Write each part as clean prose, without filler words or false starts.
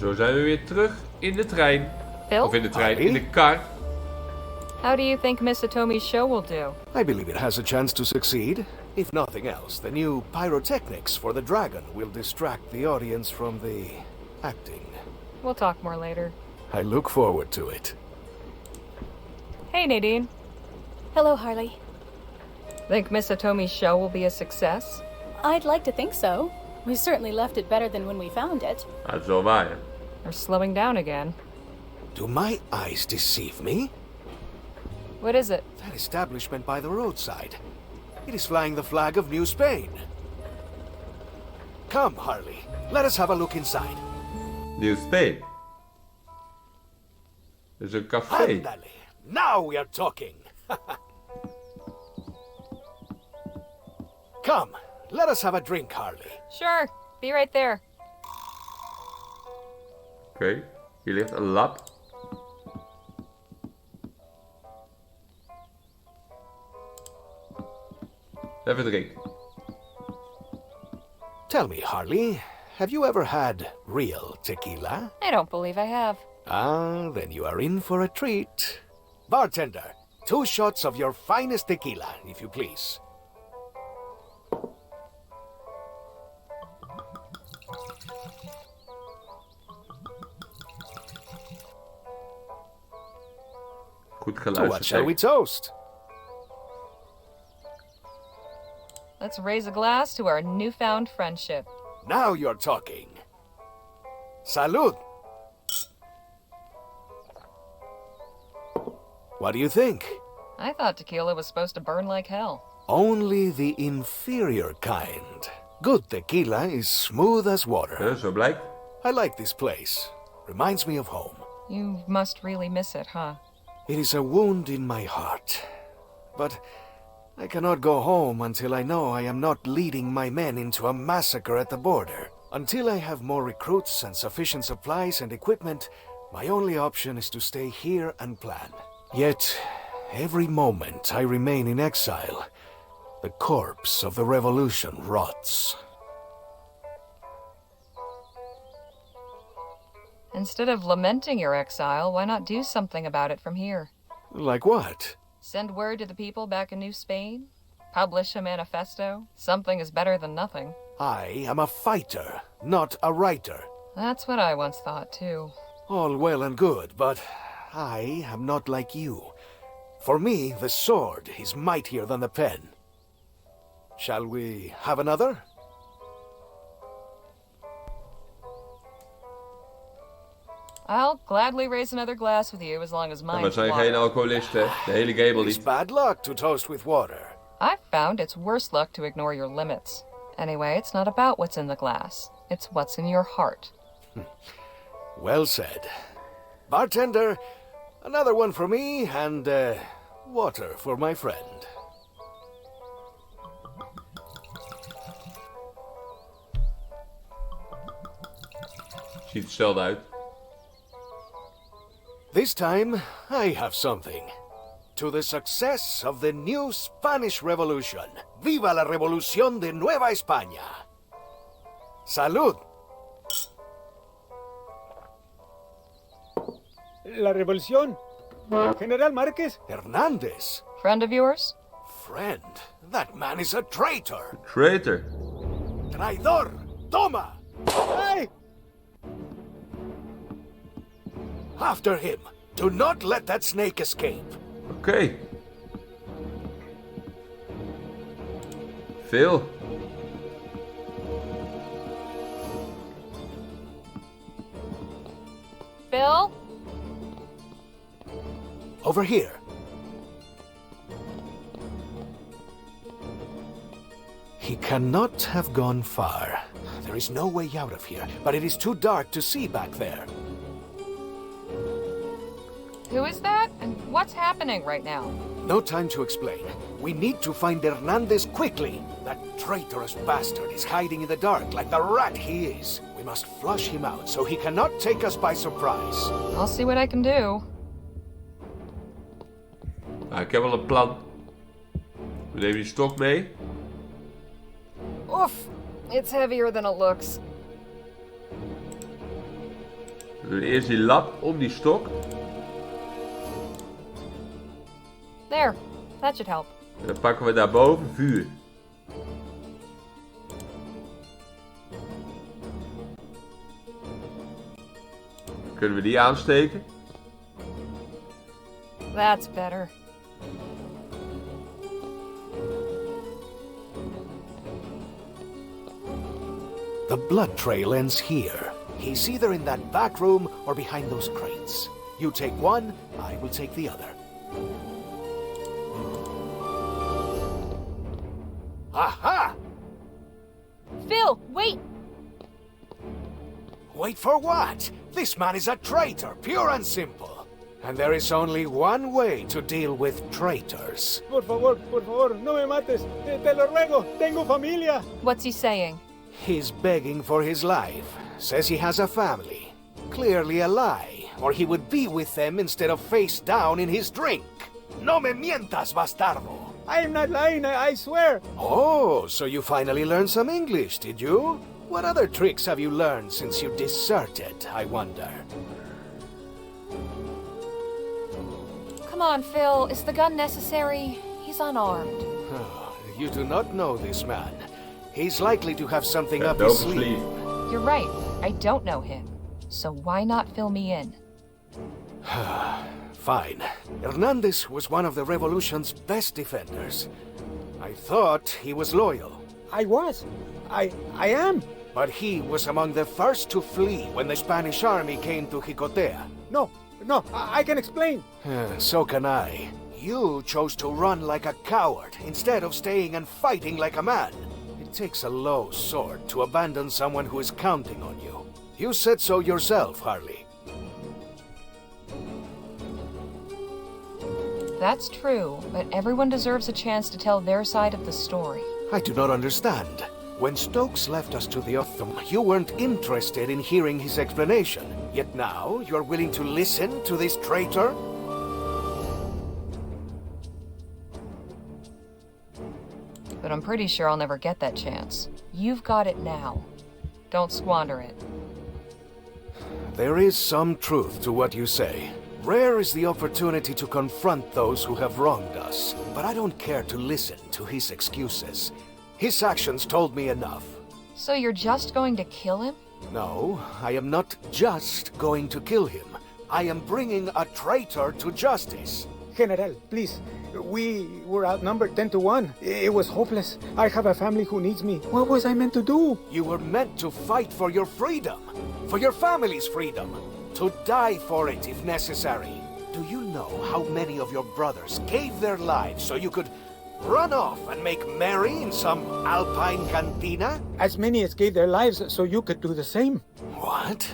Zo zijn we weer terug in de trein. Phil? Of in de trein, in de kar. How do you think Miss Atomi's show will do? I believe it has a chance to succeed. If nothing else, the new pyrotechnics for the dragon will distract the audience from the acting. We'll talk more later. I look forward to it. Hey, Nadine. Hello, Harley. Think Miss Atomi's show will be a success? I'd like to think so. We certainly left it better than when we found it. Dat is wel waar, hè? Or slowing down again? Do my eyes deceive me? What is it? That establishment by the roadside. It is flying the flag of New Spain. Come, Harley. Let us have a look inside. New Spain. Dat is een café. Andale. Now we are talking. Come, let us have a drink, Harley. Sure. Be right there. Oké, hier ligt een lap. Even drinken. Tell me, Harley, have you ever had real tequila? I don't believe I have. Ah, then you are in for a treat. Bartender, 2 shots of your finest tequila, if you please. Goed So geluid. what shall we toast? Let's raise a glass to our newfound friendship. Now you're talking. Salud. What do you think? I thought tequila was supposed to burn like hell. Only the inferior kind. Good tequila is smooth as water. Zo blijkt. I like this place. Reminds me of home. You must really miss it, huh? It is a wound in my heart. But I cannot go home until I know I am not leading my men into a massacre at the border. Until I have more recruits and sufficient supplies and equipment, my only option is to stay here and plan. Yet, every moment I remain in exile, the corpse of the revolution rots. Instead of lamenting your exile, why not do something about it from here? Like what? Send word to the people back in New Spain? Publish a manifesto? Something is better than nothing. I am a fighter, not a writer. That's what I once thought, too. All well and good, but I am not like you. For me, the sword is mightier than the pen. Shall we have another? I'll gladly raise another glass with you as long as Ja, mine's maar zijn water. geen alcoholisten. De hele gable It's niet. bad luck to toast with water. I've found it's worse luck to ignore your limits. Anyway, it's not about what's in the glass. It's what's in your heart. Well said. Bartender, another one for me and water for my friend. Ziet hetzelfde uit. This time, I have something. To the success of the new Spanish Revolution. ¡Viva la Revolución de Nueva España! Salud! La revolución. General Márquez. Hernández. Friend of yours? Friend, that man is a traitor. Traitor. Traidor! Toma! ¡Ay! After him. Do not let that snake escape. Oké. Veel. Bill? Over here. He cannot have gone far. There is no way out of here, but it is too dark to see back there. Who is that? And what's happening right now? No time to explain. We need to find Hernandez quickly. That traitorous bastard is hiding in the dark like the rat he is. We must flush him out so he cannot take us by surprise. I'll see what I can do. Nou, ik heb wel een plan. We nemen die stok mee. Oof, it's heavier than it looks. We doen eerst die lap om die stok. There. That should help. En dan pakken we daarboven vuur. Kunnen we die aansteken? That's better. The blood trail ends here. He's either in that back room or behind those crates. You take one, I will take the other. Aha! Phil, wait! Wait for what? This man is a traitor, pure and simple. And there is only one way to deal with traitors. Por favor, no me mates. Te lo ruego, tengo familia. What's he saying? He's begging for his life. Says he has a family. Clearly a lie, or he would be with them instead of face down in his drink. No me mientas, bastardo. I am not lying, I swear. Oh, so you finally learned some English, did you? What other tricks have you learned since you deserted, I wonder? Come on, Phil. Is the gun necessary? He's unarmed. You do not know this man. He's likely to have something up Dope his sleeve. You're right. I don't know him. So why not fill me in? Fine. Hernandez was one of the revolution's best defenders. I thought he was loyal. I was. I am. But he was among the first to flee when the Spanish army came to Jicotea. No, I can explain. So can I. You chose to run like a coward instead of staying and fighting like a man. It takes a low sword to abandon someone who is counting on you. You said so yourself, Harley. That's true, but everyone deserves a chance to tell their side of the story. I do not understand. When Stokes left us to the Otham, you weren't interested in hearing his explanation. Yet now, you're willing to listen to this traitor? But I'm pretty sure I'll never get that chance. You've got it now. Don't squander it. There is some truth to what you say. Rare is the opportunity to confront those who have wronged us, but I don't care to listen to his excuses. His actions told me enough. So you're just going to kill him? No, I am not just going to kill him. I am bringing a traitor to justice. General, please. We were outnumbered 10-1. It was hopeless. I have a family who needs me. What was I meant to do? You were meant to fight for your freedom, for your family's freedom, to die for it if necessary. Do you know how many of your brothers gave their lives so you could run off and make merry in some alpine cantina? As many as gave their lives so you could do the same. What?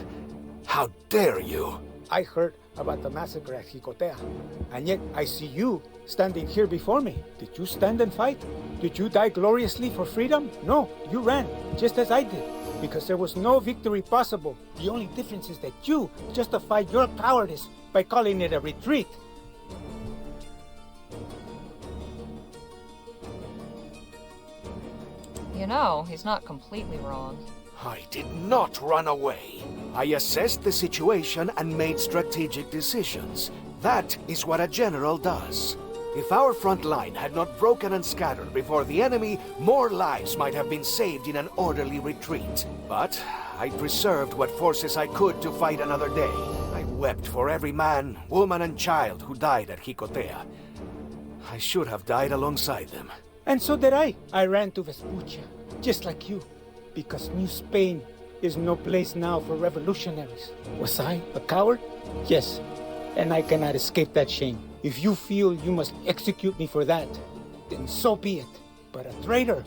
How dare you? I heard about the massacre at Jicotea, and yet I see you standing here before me. Did you stand and fight? Did you die gloriously for freedom? No, you ran, just as I did, because there was no victory possible. The only difference is that you justified your cowardice by calling it a retreat. You know, he's not completely wrong. I did not run away. I assessed the situation and made strategic decisions. That is what a general does. If our front line had not broken and scattered before the enemy, more lives might have been saved in an orderly retreat. But I preserved what forces I could to fight another day. I wept for every man, woman, and child who died at Jicotea. I should have died alongside them. And so did I. I ran to Vespuccia, just like you, because New Spain is no place now for revolutionaries. Was I a coward? Yes, and I cannot escape that shame. If you feel you must execute me for that, then so be it. But a traitor?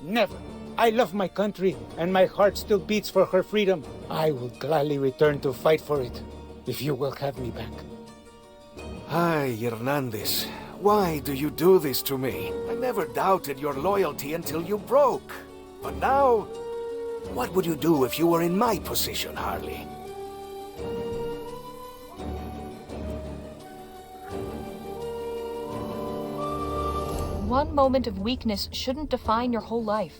Never. I love my country, and my heart still beats for her freedom. I will gladly return to fight for it, if you will have me back. Ay, Hernandez, why do you do this to me? I never doubted your loyalty until you broke. But now, what would you do if you were in my position, Harley? One moment of weakness shouldn't define your whole life.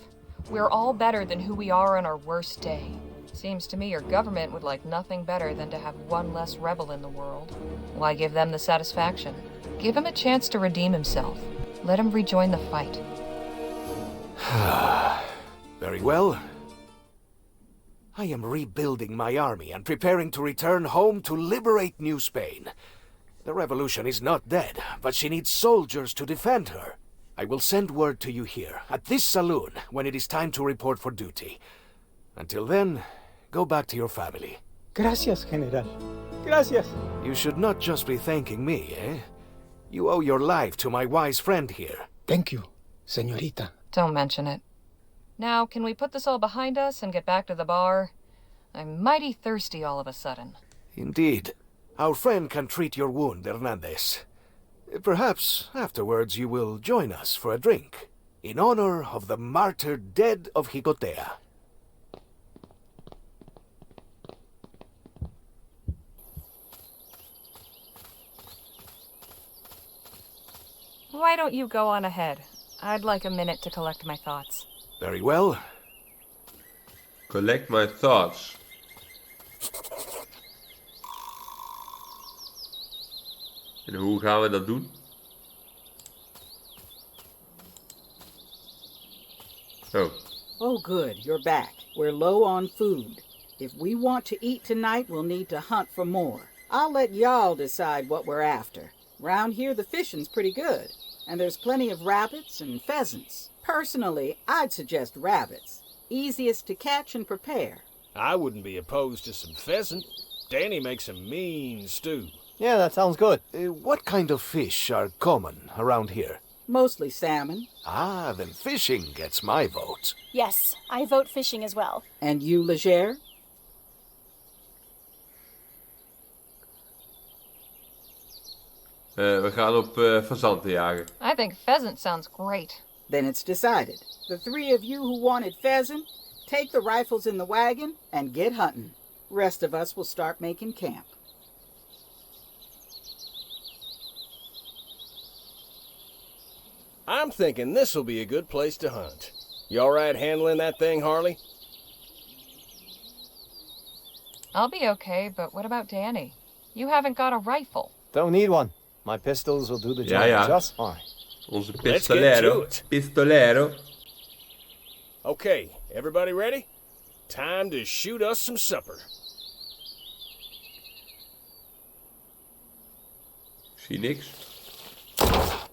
We're all better than who we are on our worst day. Seems to me your government would like nothing better than to have one less rebel in the world. Why give them the satisfaction? Give him a chance to redeem himself. Let him rejoin the fight. Very well. I am rebuilding my army and preparing to return home to liberate New Spain. The revolution is not dead, but she needs soldiers to defend her. I will send word to you here, at this saloon, when it is time to report for duty. Until then, go back to your family. Gracias, General. Gracias. You should not just be thanking me, eh? You owe your life to my wise friend here. Thank you, señorita. Don't mention it. Now, can we put this all behind us and get back to the bar? I'm mighty thirsty all of a sudden. Indeed. Our friend can treat your wound, Hernandez. Perhaps afterwards you will join us for a drink, in honor of the martyr dead of Jicotea. Why don't you go on ahead? I'd like a minute to collect my thoughts. Very well. Collect my thoughts. En hoe gaan we dat doen? Oh. Oh, good. You're back. We're low on food. If we want to eat tonight, we'll need to hunt for more. I'll let y'all decide what we're after. Round here, the fishing's pretty good. And there's plenty of rabbits and pheasants. Personally, I'd suggest rabbits. Easiest to catch and prepare. I wouldn't be opposed to some pheasant. Danny makes a mean stew. Yeah, that sounds good. What kind of fish are common around here? Mostly salmon. Ah, then fishing gets my vote. Yes, I vote fishing as well. And you, Legere? We gaan op fazanten jagen. I think pheasant sounds great. Then it's decided. The three of you who wanted pheasant, take the rifles in the wagon and get hunting. Rest of us will start making camp. I'm thinking this'll be a good place to hunt. You all right handling that thing, Harley? I'll be okay, but what about Danny? You haven't got a rifle. Don't need one. My pistols will do the job Ja. just fine. Onze Let's get to pistolero. it. Pistolero. Okay, everybody ready? Time to shoot us some supper. Zie niks.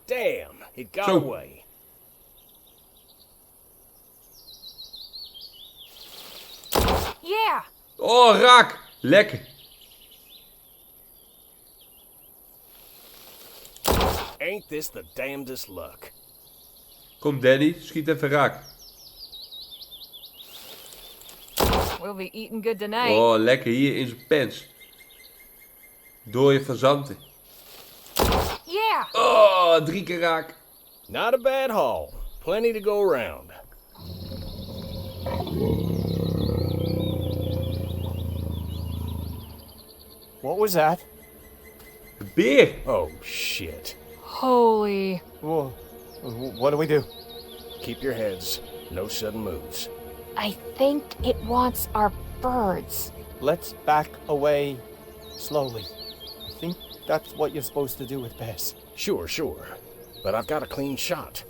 Damn, it got Zo. away. Yeah! Oh, raak! Lekker. Ain't this the damnedest luck? Kom Danny, schiet even raak. We'll be eating good tonight. Oh, lekker hier in zijn pens. Dooie fazanten. Yeah! Oh, 3 keer raak. Not a bad haul. Plenty to go around. What was that? Een beer. Oh, shit. Holy... Whoa. What do we do? Keep your heads. No sudden moves. I think it wants our birds. Let's back away slowly. I think that's what you're supposed to do with bears. Sure. But I've got a clean shot.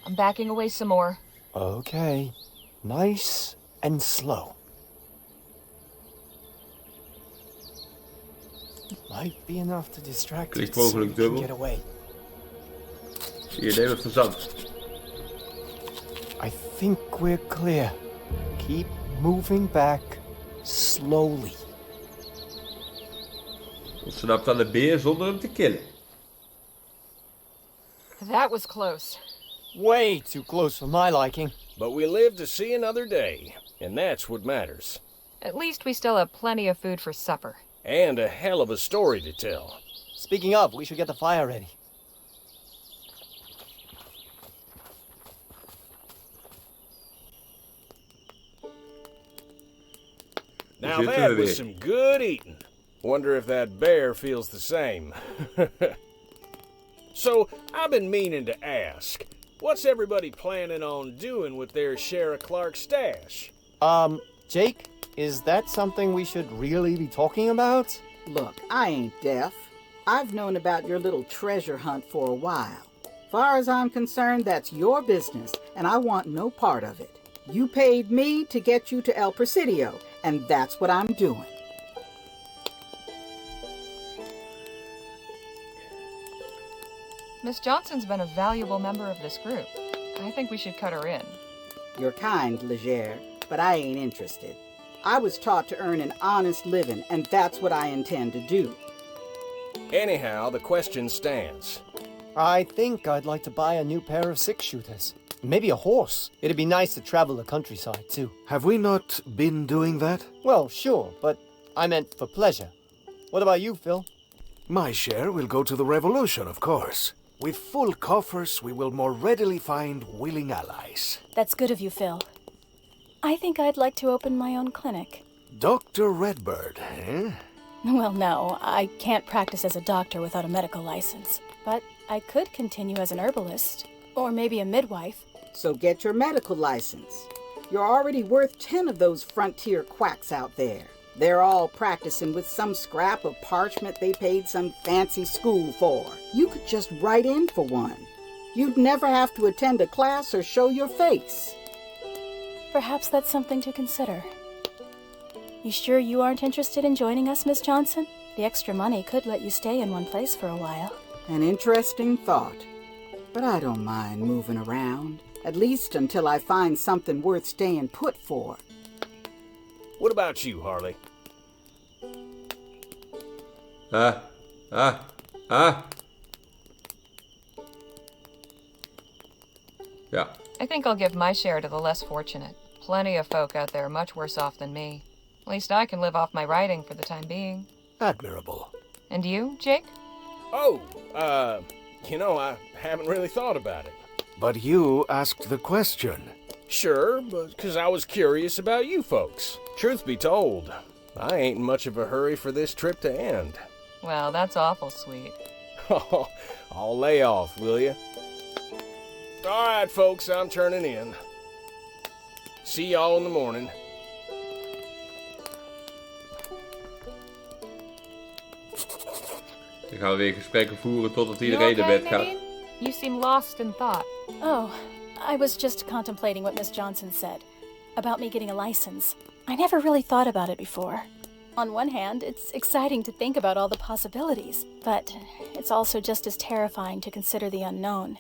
I'm backing away some more. Okay. Nice and slow. Might be enough to distract Klik it so mogelijk you can dubbel. get away. Hier, neem het fazant. I think we're clear. Keep moving back slowly. Ontsnapt aan de beer zonder hem te killen. That was close. Way too close for my liking. But we live to see another day, and that's what matters. At least we still have plenty of food for supper. And a hell of a story to tell. Speaking of, we should get the fire ready. Now zitten that we was weer. some good eating. Wonder if that bear feels the same. So, I've been meaning to ask, What's everybody planning on doing with their share of Clark's stash? Jake, is that something we should really be talking about? Look, I ain't deaf. I've known about your little treasure hunt for a while. Far as I'm concerned, that's your business, and I want no part of it. You paid me to get you to El Presidio, and that's what I'm doing. Miss Johnson's been a valuable member of this group. I think we should cut her in. You're kind, Legere, but I ain't interested. I was taught to earn an honest living, and that's what I intend to do. Anyhow, the question stands. I think I'd like to buy a new pair of six-shooters. Maybe a horse. It'd be nice to travel the countryside, too. Have we not been doing that? Well, sure, but I meant for pleasure. What about you, Phil? My share will go to the revolution, of course. With full coffers, we will more readily find willing allies. That's good of you, Phil. I think I'd like to open my own clinic. Dr. Redbird, eh? Well, no, I can't practice as a doctor without a medical license. But I could continue as an herbalist, or maybe a midwife. So get your medical license. You're already worth 10 of those frontier quacks out there. They're all practicing with some scrap of parchment they paid some fancy school for. You could just write in for one. You'd never have to attend a class or show your face. Perhaps that's something to consider. You sure you aren't interested in joining us, Miss Johnson? The extra money could let you stay in one place for a while. An interesting thought. But I don't mind moving around, at least until I find something worth staying put for. What about you, Harley? Ja. I think I'll give my share to the less fortunate. Plenty of folk out there much worse off than me. At least I can live off my writing for the time being. Admirable. And you, Jake? Oh, I haven't really thought about it. But you asked the question. Sure, but because I was curious about you folks. Truth be told, I ain't in much of a hurry for this trip to end. Well, that's awful sweet. I'll lay off, will you? All right, folks, I'm turning in. See y'all in the morning. Dan gaan we weer gesprekken voeren totdat iedereen naar bed gaat. You seem lost in thought. Oh, I was just contemplating what Miss Johnson said about me getting a license. I never really thought about it before. On one hand, it's exciting to think about all the possibilities, but it's also just as terrifying to consider the unknown.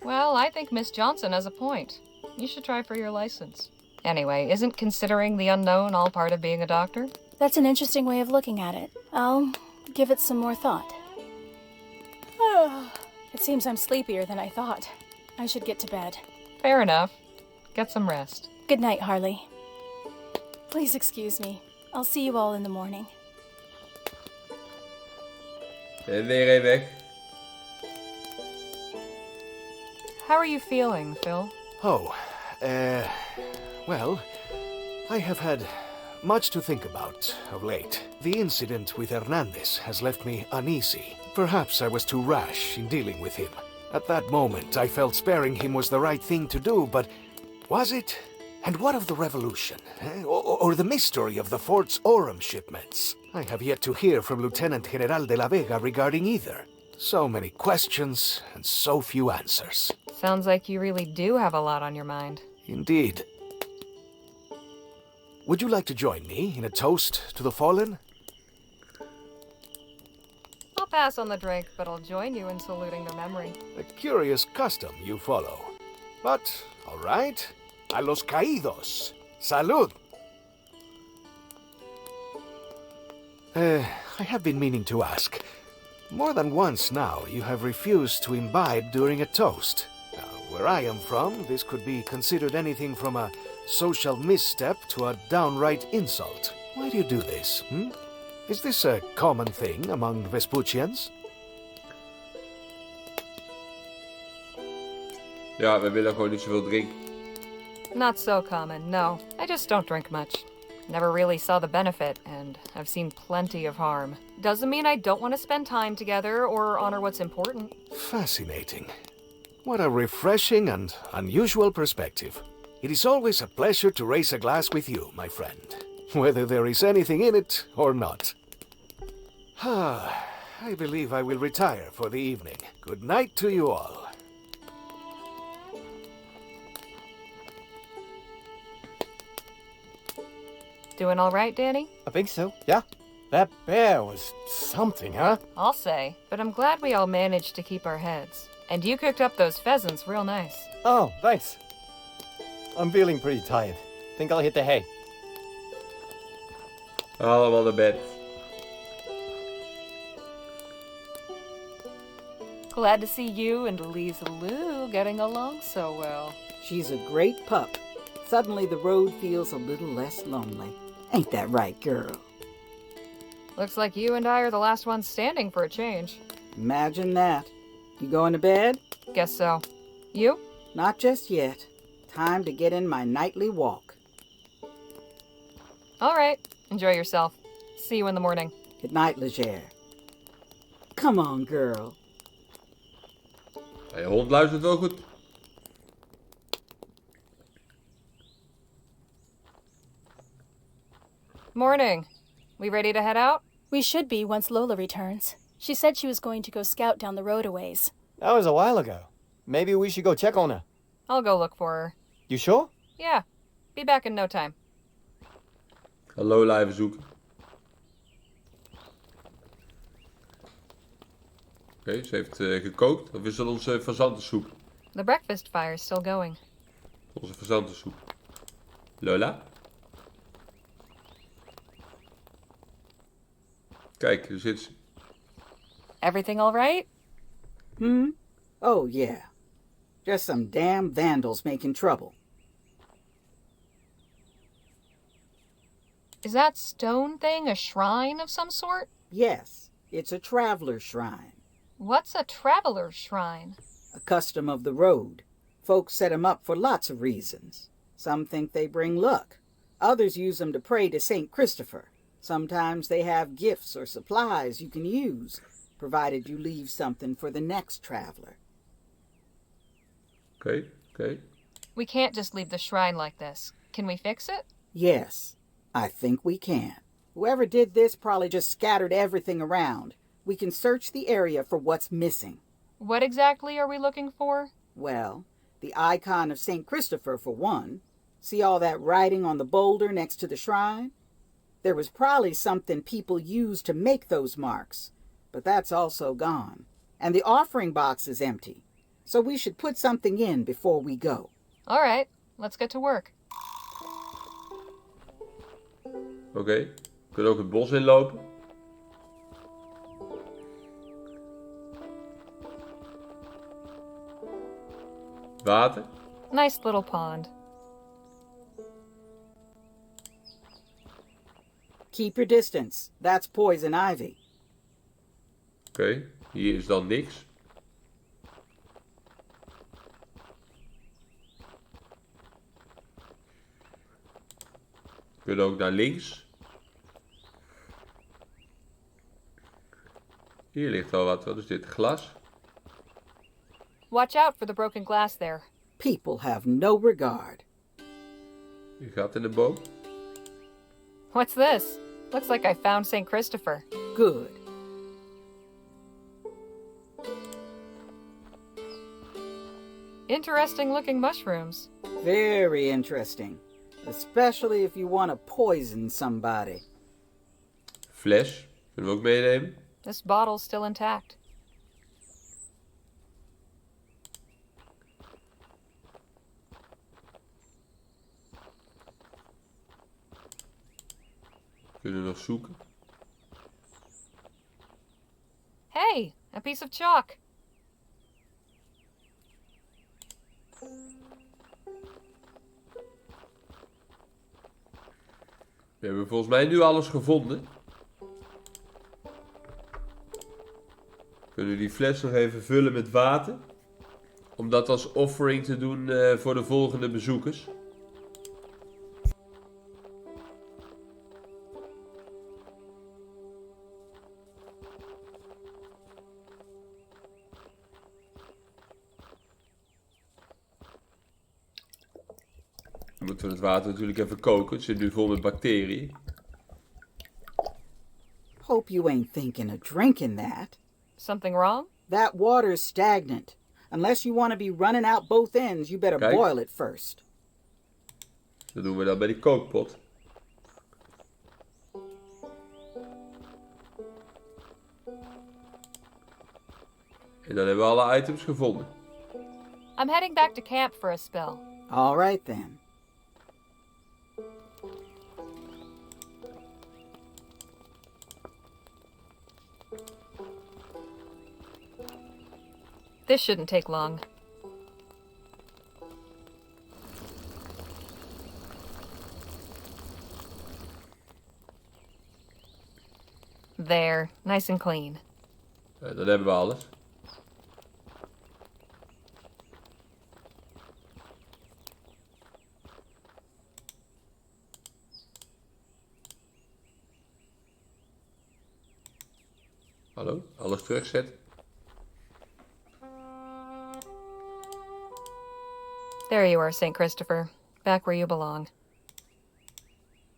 Well, I think Miss Johnson has a point. You should try for your license. Anyway, isn't considering the unknown all part of being a doctor? That's an interesting way of looking at it. I'll give it some more thought. It seems I'm sleepier than I thought. I should get to bed. Fair enough. Get some rest. Good night, Harley. Please excuse me. I'll see you all in the morning. En weer even weg. How are you feeling, Phil? Oh, well, I have had much to think about of late. The incident with Hernandez has left me uneasy. Perhaps I was too rash in dealing with him. At that moment, I felt sparing him was the right thing to do, but was it? And what of the revolution? Or the mystery of the fort's Orem shipments? I have yet to hear from Lieutenant General de la Vega regarding either. So many questions and so few answers. Sounds like you really do have a lot on your mind. Indeed. Would you like to join me in a toast to the fallen? I'll pass on the drink, but I'll join you in saluting their memory. A curious custom you follow. But, all right. A los caídos. Salud! I have been meaning to ask. More than once now, you have refused to imbibe during a toast. Now, where I am from, this could be considered anything from a social misstep to a downright insult. Why do you do this, Is this a common thing among Vespuccians? Ja, we willen gewoon niet zoveel drinken. Not so common, no. I just don't drink much. Never really saw the benefit, and I've seen plenty of harm. Doesn't mean I don't want to spend time together or honor what's important. Fascinating. What a refreshing and unusual perspective. It is always a pleasure to raise a glass with you, my friend, whether there is anything in it or not. I believe I will retire for the evening. Good night to you all. Doing all right, Danny? I think so, yeah. That bear was something, huh? I'll say, but I'm glad we all managed to keep our heads. And you cooked up those pheasants real nice. Oh, thanks. I'm feeling pretty tired. Think I'll hit the hay. Allemaal naar bed. Glad to see you and Lisa Lou getting along so well. She's a great pup. Suddenly the road feels a little less lonely. Ain't that right, girl? Looks like you and I are the last ones standing for a change. Imagine that. You going to bed? Guess so. You? Not just yet. Time to get in my nightly walk. All right. Enjoy yourself. See you in the morning. Good night, Legere. Come on, girl. Je hond luistert wel goed. Morning. We ready to head out? We should be once Lola returns. She said she was going to go scout down the road a ways. That was a while ago. Maybe we should go check on her. I'll go look for her. You sure? Yeah. Be back in no time. Ga Lola even zoeken. Oké, ze heeft gekookt. Of is dat onze fazantensoep? The breakfast fire is still going. Onze fazantensoep. Lola? Kijk, daar zit ze. Everything all right? Oh, yeah. Just some damn vandals making trouble. Is that stone thing a shrine of some sort? Yes, it's a traveler's shrine. What's a traveler's shrine? A custom of the road. Folks set 'em up for lots of reasons. Some think they bring luck. Others use them to pray to St. Christopher. Sometimes they have gifts or supplies you can use, provided you leave something for the next traveler. Oké. We can't just leave the shrine like this. Can we fix it? Yes, I think we can. Whoever did this probably just scattered everything around. We can search the area for what's missing. What exactly are we looking for? Well, the icon of St. Christopher, for one. See all that writing on the boulder next to the shrine? There was probably something people used to make those marks, but that's also gone. And the offering box is empty, so we should put something in before we go. All right, let's get to work. Oké. We kunnen ook het bos inlopen. Water. Nice little pond. Keep your distance. That's poison ivy. Oké, hier is dan niks. We kunnen ook naar links. Hier ligt wel wat. Wat is dit? Glas? Watch out for the broken glass there. People have no regard. Hier gaat in de boom. What's this? Looks like I found St. Christopher. Good. Interesting looking mushrooms. Very interesting. Especially if you want to poison somebody. Fles. Kunnen we ook meenemen. This bottle's still intact. Kunnen we nog zoeken. Hey, a piece of chalk. We hebben volgens mij nu alles gevonden. Kunnen we die fles nog even vullen met water. Om dat als offering te doen voor de volgende bezoekers. Dan moeten we het water natuurlijk even koken. Het zit nu vol met bacteriën. Hope you ain't thinking of drinking that. Something wrong? That water's stagnant. Unless you want to be running out both ends, you better Kijk. boil it first. Dat doen we dan bij die kookpot. En dan hebben we alle items gevonden. I'm heading back to camp for a spell. All right then. This shouldn't take long. There, nice and clean. Dan hebben we alles. Hallo, alles terugzetten. There you are, St. Christopher. Back where you belong.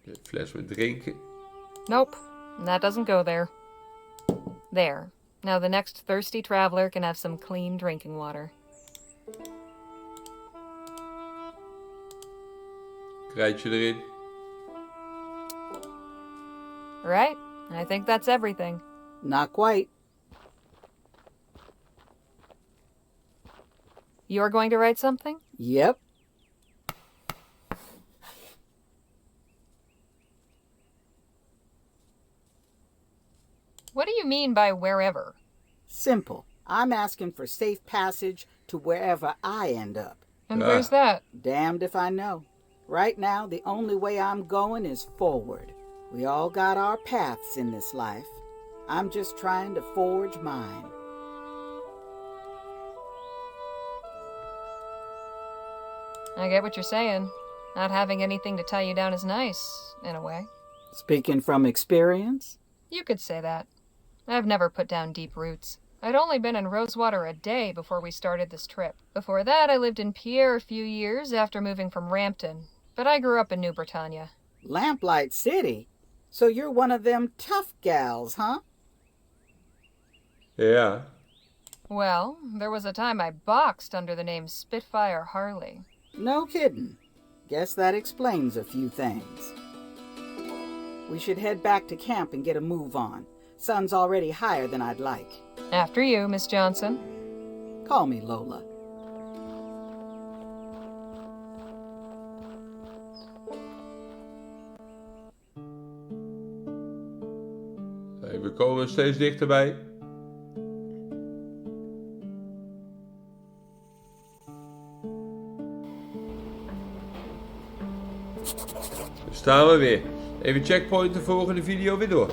De fles met drinken. Nope, that doesn't go there. There. Now the next thirsty traveler can have some clean drinking water. Krijtje erin. Right? I think that's everything. Not quite. You're going to write something? Yep. What do you mean by wherever? Simple. I'm asking for safe passage to wherever I end up. And where's that? Damned if I know. Right now, the only way I'm going is forward. We all got our paths in this life. I'm just trying to forge mine. I get what you're saying. Not having anything to tie you down is nice, in a way. Speaking from experience? You could say that. I've never put down deep roots. I'd only been in Rosewater a day before we started this trip. Before that, I lived in Pierre a few years after moving from Rampton. But I grew up in New Britannia. Lamplight City? So you're one of them tough gals, huh? Ja. Well, there was a time I boxed under the name Spitfire Harley. No kidding. Guess that explains a few things. We should head back to camp and get a move on. Sun's already higher than I'd like. After you, Miss Johnson. Call me Lola. Hey, we komen steeds dichterbij. Daar staan we weer. Even checkpoint de volgende video weer door.